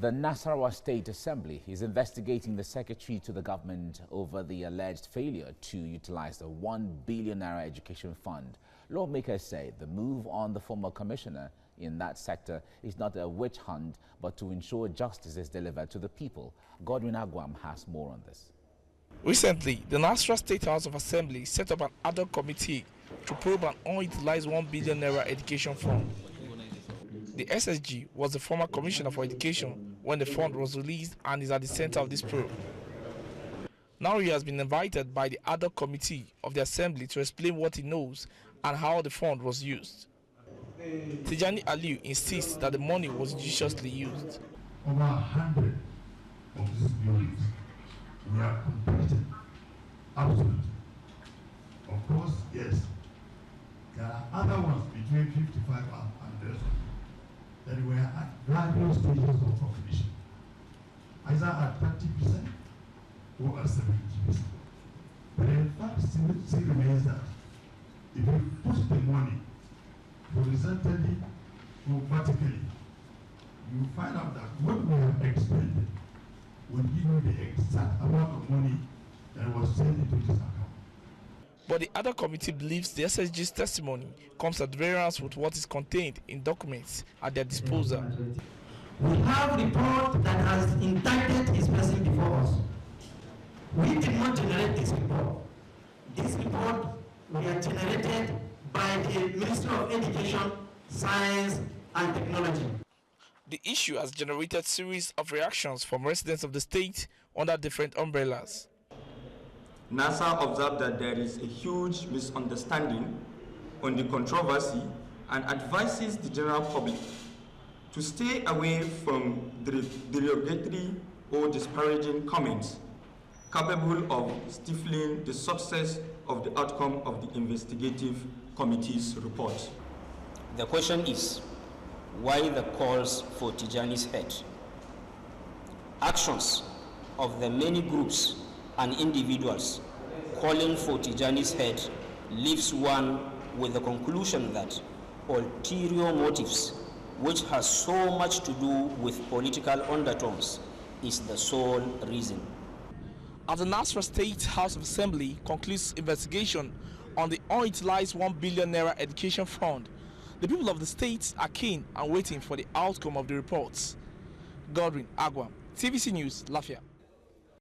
The Nasarawa State Assembly is investigating the secretary to the government over the alleged failure to utilize the $1 billion education fund. Lawmakers say the move on the former commissioner in that sector is not a witch hunt, but to ensure justice is delivered to the people. Godwin Agwam has more on this. Recently, the Nasarawa State House of Assembly set up an ad hoc committee to probe an unutilized $1 billion education fund. The SSG was the former commissioner for education when the fund was released and is at the center of this probe. Now he has been invited by the ad hoc committee of the assembly to explain what he knows and how the fund was used. Tijani Aliu insists that the money was judiciously used. Over 100 of these buildings were completed. Absolutely. Of course, yes. There are other ones between 55 and less that were at various stages of completion, either at 30% or at 70%. But in fact, still remains that if you put the money horizontally or vertically, you find out that what we have expended will give you the exact amount of money that was sent into this account. But the other committee believes the SSG's testimony comes at variance with what is contained in documents at their disposal. We have a report that has indicted his person before us. We did not generate this report. This report was generated by the Ministry of Education, Science and Technology. The issue has generated a series of reactions from residents of the state under different umbrellas. NASA observed that there is a huge misunderstanding on the controversy and advises the general public to stay away from derogatory or disparaging comments capable of stifling the success of the outcome of the investigative committee's report. The question is, why the calls for Tijani's head? Actions of the many groups and individuals calling for Tijani's head leaves one with the conclusion that ulterior motives, which has so much to do with political undertones, is the sole reason. As the Nasarawa State House of Assembly concludes investigation on the unutilized $1 billion education fund, the people of the state are keen and waiting for the outcome of the reports. Godwin Agwam, TVC News, Lafia.